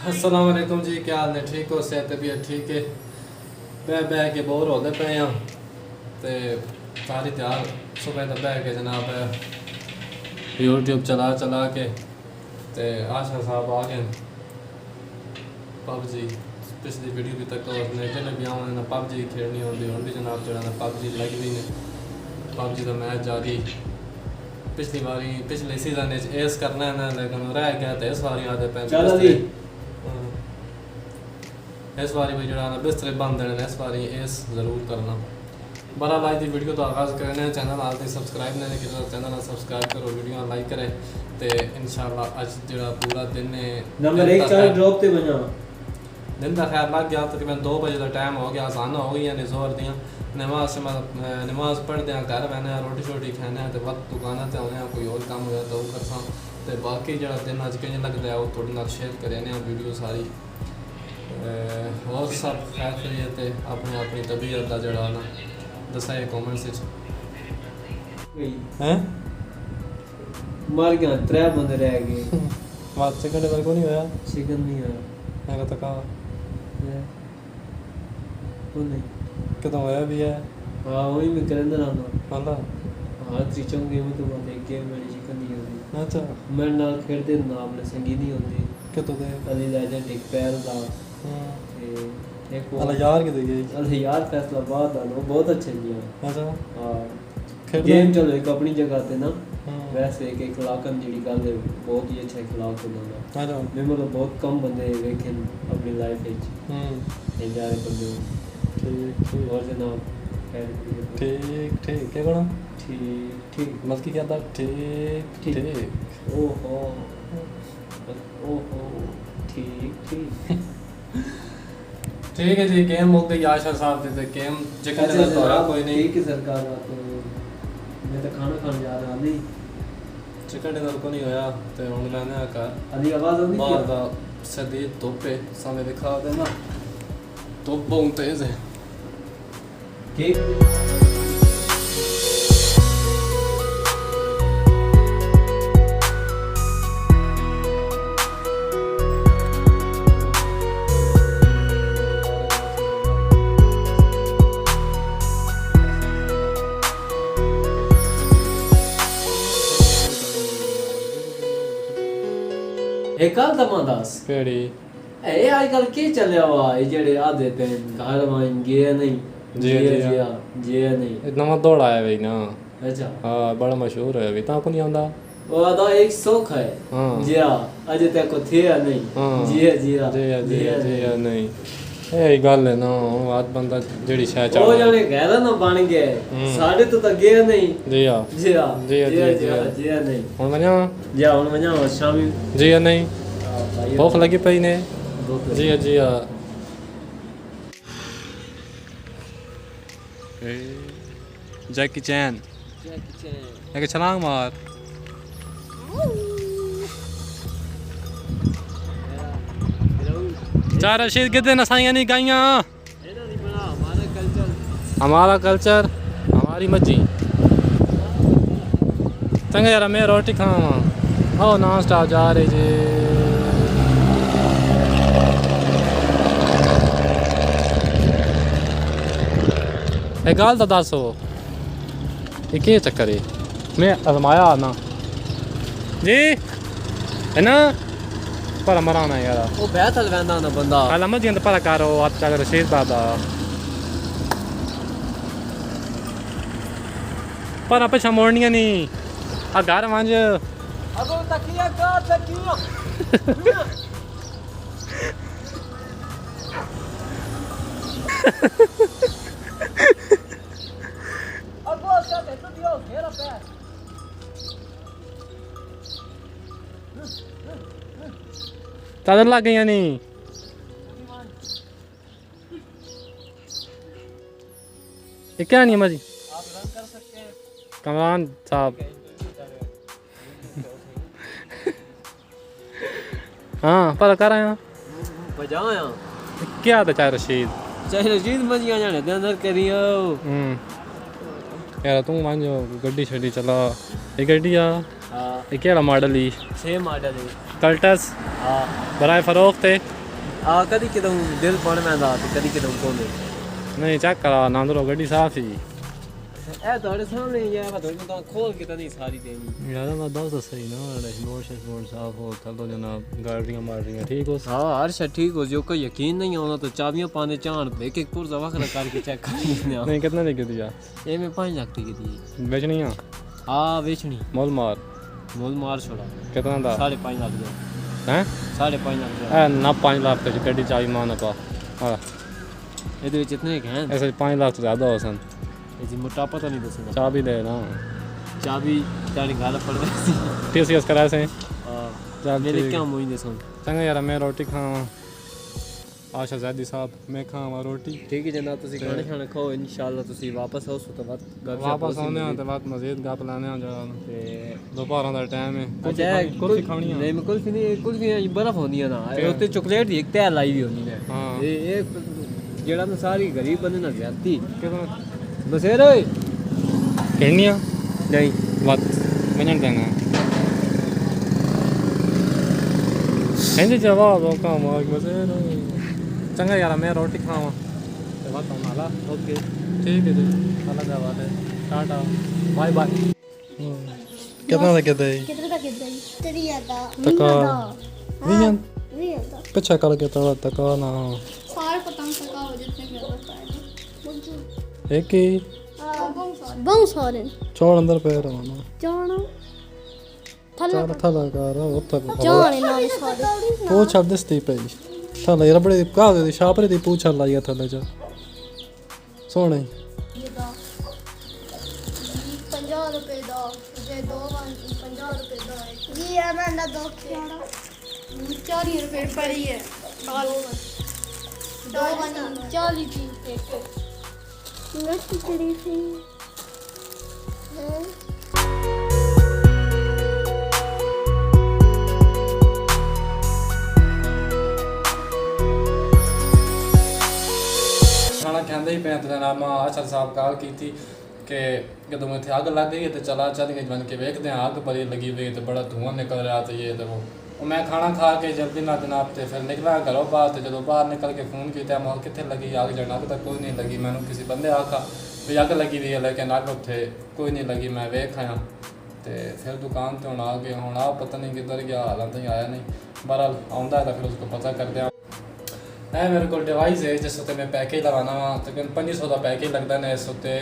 अस्सलाम वालेकुम जी, क्या हाल ने? ठीक हो? सेहत तबीयत ठीक है? बह के बोर होते पे हैं तो सारी त्यार सुबह तो बह के जनाब यूट्यूब चला के ते आशा साहब आ गए पबजी पिछली वीडियो भी तक उसने जिन्हें भी आना पबजी खेलनी होती हूँ भी जनाब जो पबजी लगी हुई ने पबजी का मैच जारी पिछले सीजन एस करना है ना लेकिन रह गया तो इस बारी आते पे इस बारी भी जो बिस्तरे बंद देने इस बारी इस जरूर करना बड़ा लाइक की वीडियो तो आगाज़ करने चैनल आते सब्सक्राइब नहीं किया चैनल सब्सक्राइब करो वीडियो लाइक करे तो इंशाल्लाह अज जो पूरा दिन नंबर 1 चार ड्रॉप ते बना दिन का खैर लग गया तकरीबन 2 बजे का टाइम हो गया आसान हो गई है जोर दियाँ नमाज पढ़ते हैं घर बहने रोटी शोटी खाने तो वक्त दुकाना से आने कोई और काम होया तो वो करसा तो बाकी जो दिन अज किं लगता है वो थोड़े नाल शेयर करें वीडियो सारी और सब खैर खैरियत है अपनी तबीयत का जड़ा ना दसाए कॉमेंट्स हैं मर गया 3 बंदे रह गए बात चिकन डिनर को नहीं होया चिकन नहीं है मैं तो कहा वो नहीं कितना होया भी है हाँ वही मैं करने रहा अल्लाह हाँ त्रिचों गेम तो बात एक गेम में चिकन नहीं होती अच्छा मेरे नाल खेलते ना अपने संगी नहीं होती कितो दे अली लेजेंड एक पैर दा एक अल्लाह यार के दे गई अली यार फैसलाबाद दा वो बहुत अच्छे नहीं है अच्छा हाँ गेम चलो एक अपनी जगह ते ना वैसे एक इखलाकन जी गल है बहुत ही अच्छा इखलाक होता है मैं मतलब बहुत कम बंदे देखे अपनी लाइफ में ये जारे बंदे ठीक और जनाब ठीक क्या कहना ठीक मत की क्या था ठीक ओहो ठीक है जी गेम मुक गई आशा साहब दे गेम चिकन डिनर तो रहा कोई नहीं ठीक है सरकार तो मैं तो खाना खाने जा रहा नहीं चिकन डिनर को नहीं होया तो हुन मैंने आकर अली आवाज आउंदी बाहर दा सदी धुप्प सामने दिखा देना धुप्प बहुत तेज है एक गल दमा दस केड़ी ए आजकल की चलिया वा ये जेड़े आधे पेन घर में गे नहीं जी नहीं नवा दौड़ आया भाई ना अच्छा हाँ बड़ा मशहूर है अभी को नहीं आंदा वो आधा एक शौक है जी अजय तक को थे या नहीं जी नहीं ए गल है ना आज बंदा जेड़ी शाय चाह वो जाने गहरा ना बन गए साढ़े तो तक गए नहीं जी नहीं हुन वणा जी हुन वणा शामी जी नहीं भूख लगी पई ने जी जैकी चैन एक छलांग मार चार रशीद कितने नसाइयाँ नहीं गाइयाँ हमारा कल्चर हमारी मर्जी चंगा यार मैं रोटी खावा ओ नॉन स्टॉप जा रहे जी एक गल तो दसो ये केह् चक्कर है मैं अजमाया ना जी है ना पर मराना यार वो बैठ अलवैंदा ना बंदा अलमद जिंद पर करो आता रशीद बाबा पर आप मोड़निया नहीं आ घर मंज अगो तकिया का तकिया अगो सा तो दियो घेरा पे चादर लग गई नहीं ये क्या नहीं है मजी आप रन कर सकते हैं कमरान साहब हाँ पर कर आया बजाया क्या था चाहे रशीद मजिया जाने दे अंदर करियो यार तू मान जो गड्डी छड़ी चला ये गड्डी आ हां یہ کیڑا ماڈل ہی 6 ماڈل ہے کلٹس ہاں برائے فروخت ہے کدی کدوں دل پڑ میں کدی کدوں کھولے نہیں چیک کرا ناندرو گڈی صاف ہی اے تھوڑے سامنے ہی ہے میں تھوڑے کھول کے تو نہیں ساری دینی یار میں دس صحیح نا ڈیشبورڈ صاف ہو چلو جناب گاڑیاں مار رہی ہیں ٹھیک ہو ہاں ہر شے ٹھیک ہو جو کوئی یقین نہیں ہونا تو چابیاں پانے چان ایک ایک پرزا وکھرا کر کے چیک کر لینا نہیں کتنے دی دیا یہ میں 5 لاکھ کی دی بیچنی ہیں ہاں بیچنی مول مار چھوڑا کتنا دا 5.5 لاکھ دا ہیں 5.5 لاکھ دا اے نہ 5 لاکھ تے گڈی چاہی مان پا ہاں یہ وچ اتنے ہیں ایسے 5 لاکھ تو زیادہ ہو سن یہ جی موٹاپا تو نہیں دسنا چابی دے نا چابی تاری گھر پڑ ویسی ٹی سی ایس کرا سے ہاں میرے کیا موئی دے سن چنگا یار میں روٹی کھاواں آشا زیدی صاحب میں کھاواں روٹی ٹھیک ہے جناب تسی کھانا کھانا کھاؤ انشاءاللہ تسی واپس آؤ سو تو بعد واپس آنے ہاں تے بعد مزید گپ لانے ہاں جا تے دوپہر دا ٹائم ہے اچھا کلفی کھانی ہے نہیں میں کلفی نہیں کلفی برف ہوندی ہے نا اوتے چاکلیٹ دی ایک تہ لائی ہوئی ہوندی ہے ہاں یہ جڑا نا ساری غریب بندے نا زیادتی کتنا بسیر ہوئے کہنیاں نہیں بات منٹ دینا ہندی جواب ہو کام مزے چنگا یار میں روٹی کھاواں تے بات ہونا لا اوکے ٹھیک ہے جی اللہ دا حوالے ٹاٹا بائے بائے کتنا دا کہتے ہیں کتنے دا کہتے ہیں تیری دا تکا وین وی دا پچھا کر کے تکا نا سارے پتنگ تکا ہو جتنے کے ہوتا ہے ایک ہی بہت سارے چھوڑ اندر پہ رہنا جانا چل تھلا کر اوتھے جانے نال سارے پوچھ اب دستی پئی تھلا یار بڑے کا دے شاپرے دی پوچھ لایا تھلا جا سونے یہ دا 50 روپے دا جے 50 روپے دا جی میں نہ دو کھڑا 40 روپے پڑی ہے دو 40 کی ایک نٹ چڑی سی کھانا کھاندے ہی پے تے جناب اچھل صاحب کال کیتی کہ جدوں میں اتنے اگ لگ گئی تے چلا چل کے بن کے ویکھدے اگ بڑی لگی ہوئی تے بڑا دھواں نکل رہا تے یہ تے وہ میں کھانا کھا کے جلدی نہ جناب تے پھر نکلا گھروں باہر تے جدوں باہر نکل کے فون کیتا مول کتنے لگی اگ جڑ اگ تک کوئی نہیں لگی میں کسی بندے آکھا بھی اگ لگی ہوئی ہے لیکن اگ اتنے کوئی نہیں لگی میں ویکھ آیا تے پھر دکان تے ہوں آ گئے ہوں آپ پتہ نہیں کدھر گیا حالاں تھی آیا نہیں بہرحال آؤندا ہے تو پھر اس کو پتہ کردے اے میرے کو ڈیوائس ہے جس اتنے میں پیکیج لگانا وا تقریباً 500 کا پیکیج لگتا ہے اس اتنے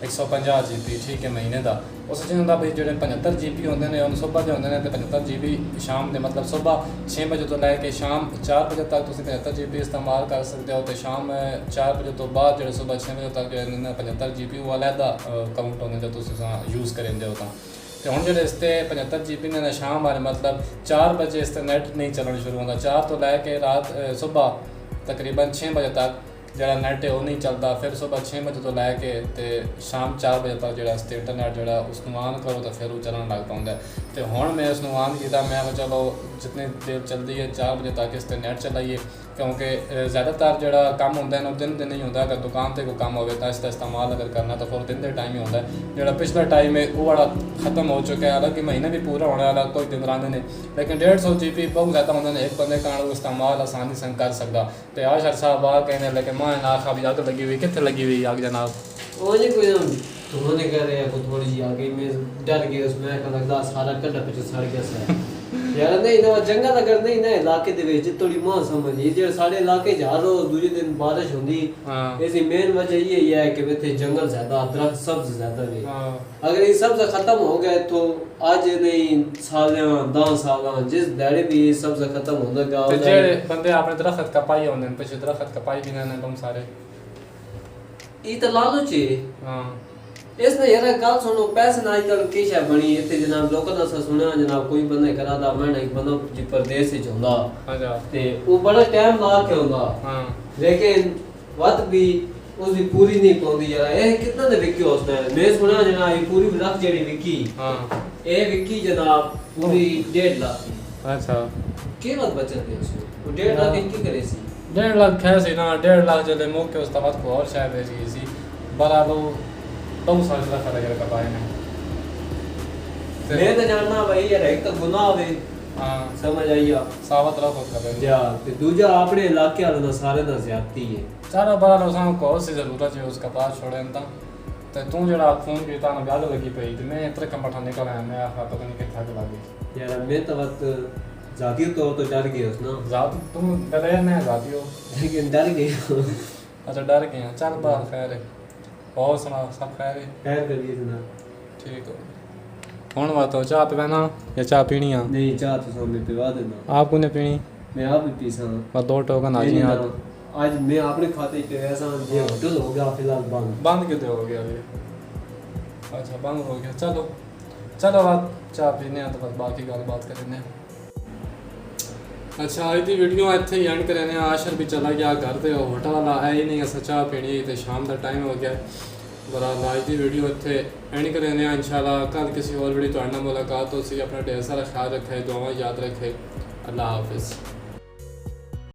150 GB ٹھیک ہے مہینے کا اس ہوں بھائی جڑے 75 GB ہوتے ہیں ان صبح کے ہوتے ہیں تو 75 GB شام کے مطلب صبح 6 بجے تو لے کے شام 4 بجے تک تم 75 GB استعمال کر سکتے ہو تو شام 4 بجے تو بعد جڑے صبح 6 بجے تک جو 75 GB وہ علیحدہ کاؤنٹ ہونے جو تم یوز کریں ہو تو ہوں جڑے اس سے 75 GB نے شام والے مطلب 4 بجے اس نیٹ نہیں چلنا شروع ہوتا 4 تو لے کے رات صبح تقریباً 6 بجے تک جڑا نیٹ ہے وہ نہیں چلتا پھر صبح 6 بجے تو لے کے تے شام 4 بجے تک جڑا اس انٹرنیٹ جڑا اس کو آن کرو تو پھر وہ چلن لگ پاؤں تو ہوں میں اس کو آن کیا میں چلو جتنی دیر چلتی ہے 4 بجے تک اس نیٹ چلائیے کیونکہ زیادہ تر جڑا کام ہوتا ہے دن دن نہیں ہوتا اگر دکان تے کوئی کام ہوگا تو اس کا استعمال اگر کرنا تو پھر دن دے ٹائم ہی ہوتا ہے جڑا پچھلا ٹائم ہے وہ بڑا ختم ہو چکا ہے حالانکہ مہینہ بھی پورا ہونے والا کوئی دن رہتے ہیں لیکن 150 GB بہت زیادہ ہوتے ہیں ایک بندے کا استعمال آسانی سے کر سکتا تو آج ہر صاحب آ کہنے لیکن میں آخا بھی اگ لگی ہوئی کتنے لگی ہوئی اگ جناب وہ نہیں کوئی تو نے کہہ رہے ہیں کوئی تھوڑی سی آ گئی میں ڈر گیا اس میں کہ لگتا سارا کنڈا پچھے سڑ گیا سا یار نہیں نہ جنگل اگر نہیں نہ علاقے دے وچ تھوڑی ماں سمجھ جے سارے علاقے جا رو دوسرے دن بارش ہوندی اس مین وجہ یہ ہے کہ ایتھے جنگل زیادہ درخت سبز زیادہ نے اگر یہ سبز ختم ہو گئے تو آج نہیں سالیاں 10 سالاں جس دیڑے بھی سبز ختم ہوندا گا تے جڑے بندے اپنے درخت کپائی ہوندے ہیں پیچھے درخت کپائی بھی نے تم سارے یہ تو لالچ ہے ہاں اس نے یار گل سنو پیسے نہ کل کی شے بنی اتنے جناب لوکل اسا سنیا جناب کوئی بندہ کرا دا میں ایک بندہ جی پردیس وچ ہوندا اچھا تے وہ بڑا ٹائم لا کے ہوندا ہاں لیکن وقت بھی اس دی پوری نہیں پوندی یار اے کتنا دے وکی اس نے میں سنیا جناب یہ پوری رکھ جڑی وکی ہاں اے وکی جناب پوری 1.5 لاکھ اچھا کی بات بچت ہے اس وہ 1.5 لاکھ کی کرے سی 1.5 لاکھ ہے سی نا 1.5 لاکھ جلے موقع اس وقت کو اور شاید بیچ گئی سی برابر بہت سارے درخت لگے کپائے نے میں تو جاننا بھائی یار ایک تو گناہ ہوے ہاں سمجھ آئی آپ ثابت رکھو کرے جا تے دوجا اپنے علاقے والوں سارے دا زیادتی ہے چلو بڑا لوساں کو سی ضرورت ہے اس کا پاس چھوڑیں تے تو جڑا فون کیتا نا گل لگی پئی تے میں اترے کمٹھا نکل آیا میں آخا پتہ نہیں کتھا کے لگی یار میں تو وقت ذاتی طور تو ڈر گیا اس نا ذات تم بغیر میں ذاتی ہو لیکن ڈر گیا اچھا ڈر گیا چل بات خیر ہے اور سنا سب خیر ہے خیر کریے جناب ٹھیک ہو ہوں بات چاہ پینا یا چاہ پینی ہے نہیں چاہ تو سامنے پیوا دینا آپ کو نہیں پینی میں آپ بھی پیسا بس 2 ٹوکن آ جی آج میں اپنے کھاتے پہ ایسا یہ ہوٹل ہو گیا فی الحال بند بند کتنے ہو گیا ابھی اچھا بند ہو گیا چلو چلو بات چاہ پینے ہیں تو بس باقی گل بات کریں اچھا اج دی ویڈیو اتنے ہی اینڈ کریں آشر بھی چلا گیا گھر تے ہوٹل والا ہے ہی نہیں اصل چاہ پینی تے شام کا ٹائم ہو گیا برحال اج دی ویڈیو اتنے اینڈ کریں انشاءاللہ کل کسی اور ویڈیو تہاڈے نال ملاقات ہو سی اپنا ڈھیر سارا خیال رکھے دعاواں یاد رکھے اللہ حافظ